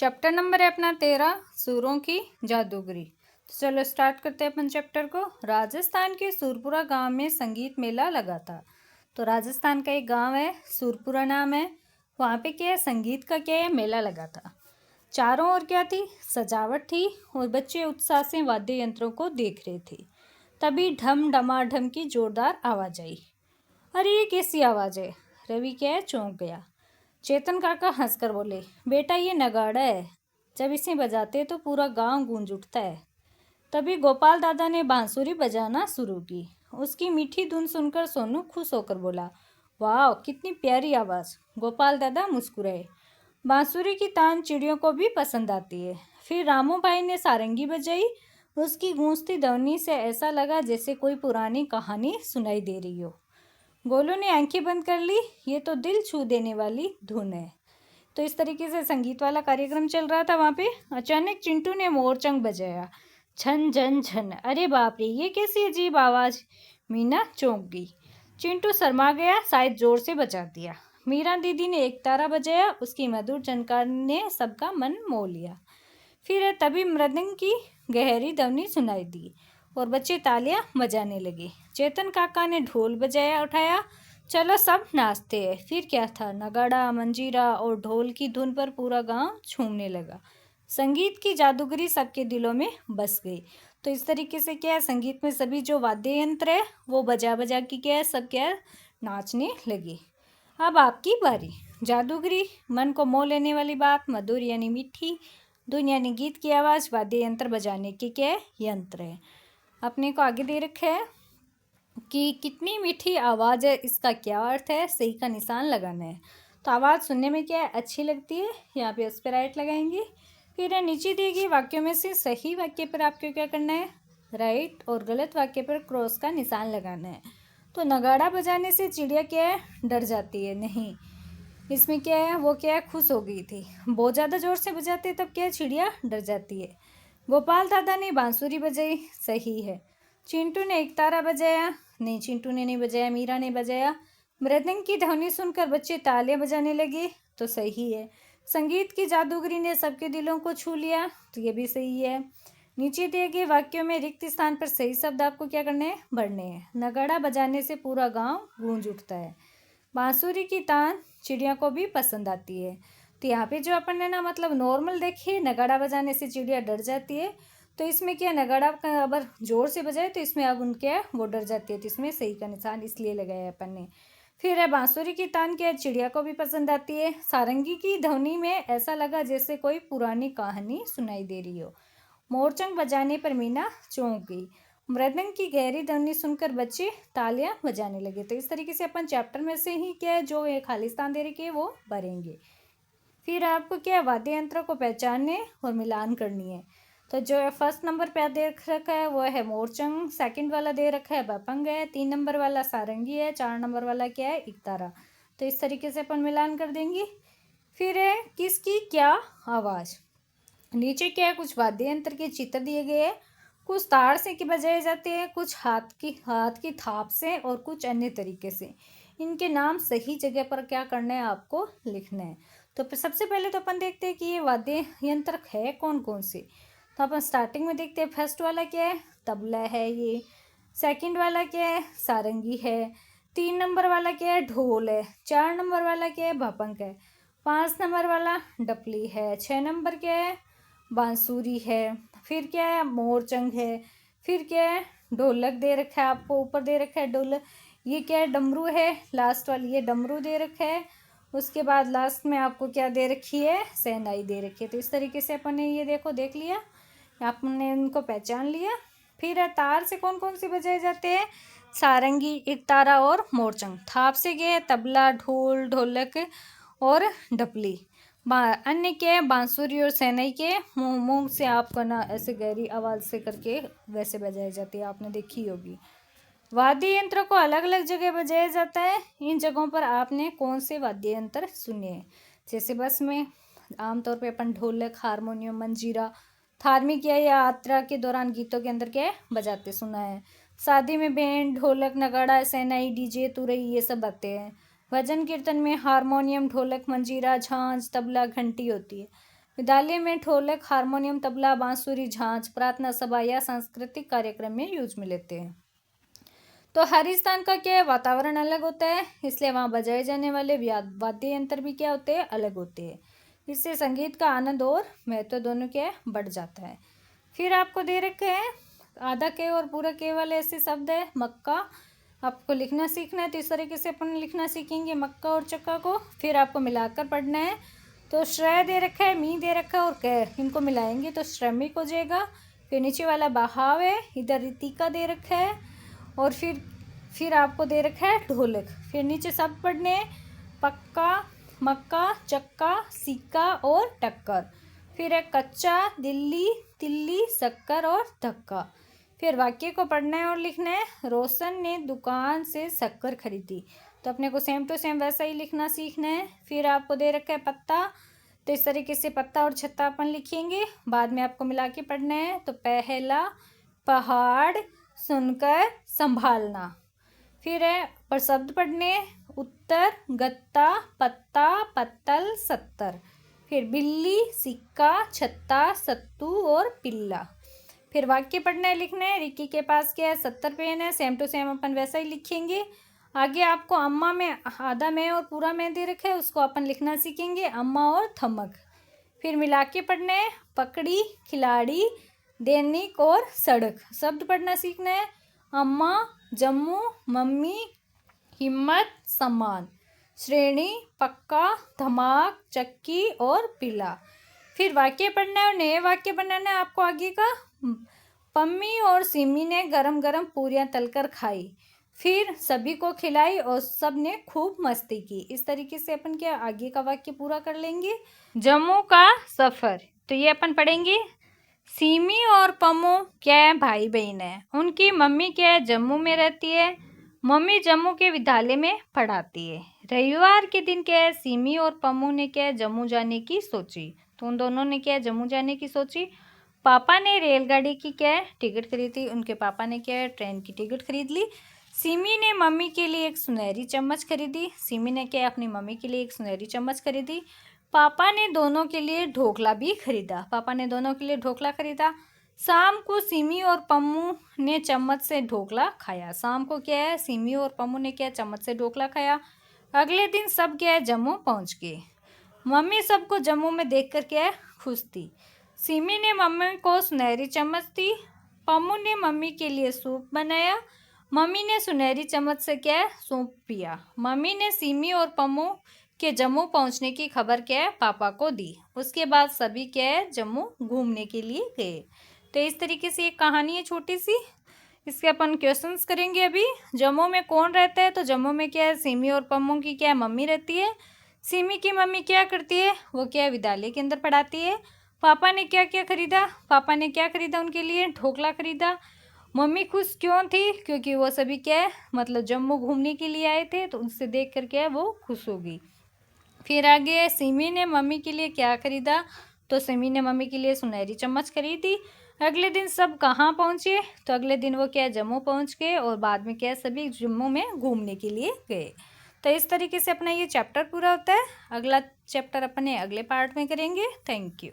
Chapter number है अपना 13 सूरों की जादूगरी। तो चलो स्टार्ट करते हैं अपन चैप्टर को। राजस्थान के सूरपुरा गांव में संगीत मेला लगा था। तो राजस्थान का एक गांव है, सूरपुरा नाम है। वहाँ पे क्या है, संगीत का क्या है, मेला लगा था। चारों ओर क्या थी, सजावट थी और बच्चे उत्साह से वाद्य यंत्रों को देख रहे थे। तभी ढम डमाढम की जोरदार आवाज़ आई। अरे ये कैसी आवाज़ है? रवि क्या है, चौंक गया। चेतन काका हंसकर बोले, बेटा ये नगाड़ा है, जब इसे बजाते तो पूरा गांव गूंज उठता है। तभी गोपाल दादा ने बांसुरी बजाना शुरू की। उसकी मीठी धुन सुनकर सोनू खुश होकर बोला, वाह कितनी प्यारी आवाज़। गोपाल दादा मुस्कुराए। बांसुरी की तान चिड़ियों को भी पसंद आती है। फिर रामू भाई ने सारंगी बजाई। उसकी गूंजती ध्वनि से ऐसा लगा जैसे कोई पुरानी कहानी सुनाई दे रही हो। गोलू ने आंखें बंद कर ली। ये तो दिल छू देने वाली धुन है। तो इस तरीके से संगीत वाला कार्यक्रम चल रहा था वहाँ पे। अचानक चिंटू ने मोरचंग बजाया, झन झन झन। अरे बाप रे, ये कैसी अजीब आवाज़। मीना चौंक गई। चिंटू शर्मा गया, शायद जोर से बजा दिया। मीरा दीदी ने एक तारा बजाया। उसकी मधुर झनकार ने सबका मन मोह लिया। फिर तभी मृदंग की गहरी ध्वनि सुनाई दी और बच्चे तालियां बजाने लगे। चेतन काका ने ढोल बजाया उठाया, चलो सब नाचते हैं। फिर क्या था, नगाड़ा मंजीरा और ढोल की धुन पर पूरा गांव झूमने लगा। संगीत की जादूगरी सबके दिलों में बस गई। तो इस तरीके से क्या है, संगीत में सभी जो वाद्य यंत्र है वो बजा बजा के क्या है, सब क्या है, नाचने लगे। अब आपकी बारी। जादूगरी, मन को मोह लेने वाली बात, मधुर यानी मीठी, धुन यानी गीत की आवाज़, वाद्य यंत्र बजाने के क्या यंत्र है। अपने को आगे दे रखा है कि कितनी मीठी आवाज़ है, इसका क्या अर्थ है, सही का निशान लगाना है। तो आवाज़ सुनने में क्या है, अच्छी लगती है, यहाँ पे उस पर राइट लगाएंगे। फिर नीचे दिए गए वाक्यों में से सही वाक्य पर आपको क्या करना है, राइट, और गलत वाक्य पर क्रॉस का निशान लगाना है। तो नगाड़ा बजाने से चिड़िया क्या है, डर जाती है? नहीं, इसमें क्या है, वो क्या है, खुश हो गई थी। बहुत ज़्यादा ज़ोर से बजाते तब क्या है, चिड़िया डर जाती है। गोपाल दादा ने बांसुरी बजाई, सही है। चिंटू ने एक तारा बजाया, नहीं चिंटू ने नहीं बजाया, मीरा ने बजाया। मृदंग की ध्वनि सुनकर बच्चे तालियां बजाने लगे, तो सही है। संगीत की जादूगरी ने सबके दिलों को छू लिया, तो ये भी सही है। नीचे दिए गए वाक्यों में रिक्त स्थान पर सही शब्द आपको क्या करने हैं, भरने हैं। नगाड़ा बजाने से पूरा गांव गूंज उठता है। बांसुरी की तान चिड़िया को भी पसंद आती है। तो यहाँ पे जो अपन ने ना मतलब नॉर्मल देखिए, नगाड़ा बजाने से चिड़िया डर जाती है। तो इसमें क्या, नगाड़ा का अगर जोर से बजाए तो इसमें अब उनके वो डर जाती है, तो इसमें सही का निशान इसलिए लगाया अपन ने। फिर है बांसुरी की तान क्या चिड़िया को भी पसंद आती है। सारंगी की ध्वनि में ऐसा लगा जैसे कोई पुरानी कहानी सुनाई दे रही हो। मोरचंग बजाने पर मीना चौंक गई। मृदंग की गहरी ध्वनि सुनकर बच्चे तालियां बजाने लगे। तो इस तरीके से अपन चैप्टर में से ही क्या है, जो ये खाली स्थान दे रखे वो भरेंगे। फिर आपको क्या है, वाद्य यंत्रों को पहचानने और मिलान करनी है। तो जो फर्स्ट नंबर पे दे रखा है वो है मोरचंग, सेकंड वाला दे रखा है बपंग है, 3 नंबर वाला सारंगी है, 4 नंबर वाला क्या है, इकतारा। तो इस तरीके से अपन मिलान कर देंगे। फिर है किसकी क्या आवाज़। नीचे क्या है, कुछ वाद्य यंत्र के चित्र दिए गए हैं। कुछ तार से के बजाए जाते हैं, कुछ हाथ की थाप से और कुछ अन्य तरीके से। इनके नाम सही जगह पर क्या करना है, आपको लिखना है। तो सबसे पहले तो अपन देखते हैं कि ये वाद्य यंत्र है कौन कौन से। तो अपन स्टार्टिंग में देखते हैं, फर्स्ट वाला क्या है, तबला है ये। सेकंड वाला क्या है, सारंगी है। 3 नंबर वाला क्या है, ढोल है। 4 नंबर वाला क्या है, भपंक है। 5 नंबर वाला डपली है। 6 नंबर क्या है, बांसुरी है। फिर क्या है, मोरचंग है। फिर क्या है, ढोलक दे रखा है आपको, ऊपर दे रखा है ढोलक। ये क्या है, डमरू है, लास्ट वाली ये डमरू दे रखा है। उसके बाद लास्ट में आपको क्या दे रखी है, शहनाई दे रखी है। तो इस तरीके से अपन ने ये देखो देख लिया, आपने उनको पहचान लिया। फिर तार से कौन कौन से बजाए जाते हैं, सारंगी, इकतारा और मोरचंग। थाप से क्या है, तबला, ढोल, ढोलक और डपली। अन्य क्या है, बांसुरी और शहनाई के मुंह मुंह से आपको ना ऐसे गहरी आवाज़ से करके वैसे बजाई जाती है, आपने देखी होगी। वाद्य यंत्र को अलग अलग जगह बजाया जाता है। इन जगहों पर आपने कौन से वाद्य यंत्र सुने हैं, जैसे बस में आमतौर पे अपन ढोलक, हारमोनियम, मंजीरा, धार्मिक या यात्रा के दौरान गीतों के अंदर क्या है, बजाते सुना है। शादी में बैंड, ढोलक, नगाड़ा, शहनाई, डीजे, तुरई ये सब आते हैं। भजन कीर्तन में हारमोनियम, ढोलक, मंजीरा, झांझ, तबला, घंटी होती है। विद्यालय में ढोलक, हारमोनियम, तबला, बांसुरी, झांझ प्रार्थना सभा या सांस्कृतिक कार्यक्रम में यूज में लेते हैं। तो हर स्थान का क्या है, वातावरण अलग होता है, इसलिए वहाँ बजाए जाने वाले वाद्य यंत्र भी क्या होते हैं, अलग होते हैं। इससे संगीत का आनंद और महत्व दोनों क्या है, बढ़ जाता है। फिर आपको दे रखे हैं आधा के और पूरा के वाले ऐसे शब्द है। मक्का आपको लिखना सीखना है, तो इस तरीके से अपन लिखना सीखेंगे मक्का और चक्का को। फिर आपको मिलाकर पढ़ना है। तो श्रय दे रखा है, मी दे रखा है और कै, इनको मिलाएंगे तो श्रमिक हो जाएगा। फिर नीचे वाला बहाव है, इधर रीतिका दे रखा है और फिर आपको दे रखा है ढोलक। फिर नीचे शब्द पढ़ने हैं, पक्का, मक्का, चक्का, सिक्का और टक्कर। फिर है कच्चा, दिल्ली, तिल्ली, शक्कर और धक्का। फिर वाक्य को पढ़ना है और लिखना है, रोशन ने दुकान से शक्कर खरीदी। तो अपने को सेम टू सेम वैसा ही लिखना सीखना है। फिर आपको दे रखा है पत्ता, तो इस तरीके से पत्ता और छत्ता अपन लिखेंगे, बाद में आपको मिला के पढ़ना है। तो पहला पहाड़ सुनकर संभालना। फिर है पर शब्द पढ़ने, उत्तर, गत्ता, पत्ता, पत्तल, सत्तर। फिर बिल्ली, सिक्का, छत्ता, सत्तू और पिल्ला। फिर वाक्य पढ़ना है, लिखना है। रिक्की के पास क्या है, 70 पेन है, सेम टू सेम अपन वैसा ही लिखेंगे। आगे आपको अम्मा में आधा में और पूरा में दे रखे है, उसको अपन लिखना सीखेंगे, अम्मा और थमक। फिर मिला के पढ़ना है, पकड़ी, खिलाड़ी, दैनिक और सड़क। शब्द पढ़ना सीखना है, अम्मा, जम्मू, मम्मी, हिम्मत, सम्मान, श्रेणी, पक्का, धमाक, चक्की और पीला। फिर वाक्य पढ़ना है और नए वाक्य बनाना है आपको आगे का। पम्मी और सिमी ने गरम गरम पूरियां तलकर खाई, फिर सभी को खिलाई और सब ने खूब मस्ती की। इस तरीके से अपन क्या आगे का वाक्य पूरा कर लेंगे। जम्मू का सफ़र, तो ये अपन पढ़ेंगे। सिमी और पम्मू क्या है, भाई बहन है। उनकी मम्मी क्या है, जम्मू में रहती है। मम्मी जम्मू के विद्यालय में पढ़ाती है। रविवार के दिन क्या है, सिमी और पम्मू ने क्या है, जम्मू जाने की सोची। तो उन दोनों ने क्या है, जम्मू जाने की सोची। पापा ने रेलगाड़ी की क्या है, टिकट खरीदी। उनके पापा ने क्या है, ट्रेन की टिकट खरीद ली। सिमी ने मम्मी के लिए एक सुनहरी चम्मच खरीदी। सिमी ने क्या है, अपनी मम्मी के लिए एक सुनहरी चम्मच खरीदी। पापा ने दोनों के लिए ढोकला भी खरीदा। पापा ने दोनों के लिए ढोकला खरीदा। शाम को सिमी और पम्मू ने चम्मच से ढोकला खाया। शाम को क्या है, सिमी और पम्मू ने क्या चम्मच से ढोकला खाया। अगले दिन सब क्या है, जम्मू पहुंच गए। मम्मी सबको जम्मू में देखकर क्या है, खुश थी। सिमी ने मम्मी को सुनहरी चम्मच दी। पम्मू ने मम्मी के लिए सूप बनाया। मम्मी ने सुनहरी चम्मच से क्या है, सूप पिया। मम्मी ने सिमी और पम्मू के जम्मू पहुंचने की खबर क्या है, पापा को दी। उसके बाद सभी क्या है, जम्मू घूमने के लिए गए। तो इस तरीके से एक कहानी है छोटी सी, इसके अपन क्वेश्चंस करेंगे अभी। जम्मू में कौन रहता है, तो जम्मू में क्या है, सिमी और पम्मू की क्या है, मम्मी रहती है। सिमी की मम्मी क्या करती है, वो क्या है, विद्यालय के अंदर पढ़ाती है। पापा ने क्या क्या खरीदा, पापा ने क्या खरीदा, उनके लिए ढोकला खरीदा। मम्मी खुश क्यों थी, क्योंकि वो सभी क्या है, मतलब जम्मू घूमने के लिए आए थे, तो उनसे देख कर क्या है, वो खुश हो गई। फिर आगे सिमी ने मम्मी के लिए क्या खरीदा, तो सिमी ने मम्मी के लिए सुनहरी चम्मच खरीदी। अगले दिन सब कहाँ पहुँचे, तो अगले दिन वो क्या है, जम्मू पहुँच गए और बाद में क्या है, सभी जम्मू में घूमने के लिए गए। तो इस तरीके से अपना ये चैप्टर पूरा होता है। अगला चैप्टर अपने अगले पार्ट में करेंगे। Thank you.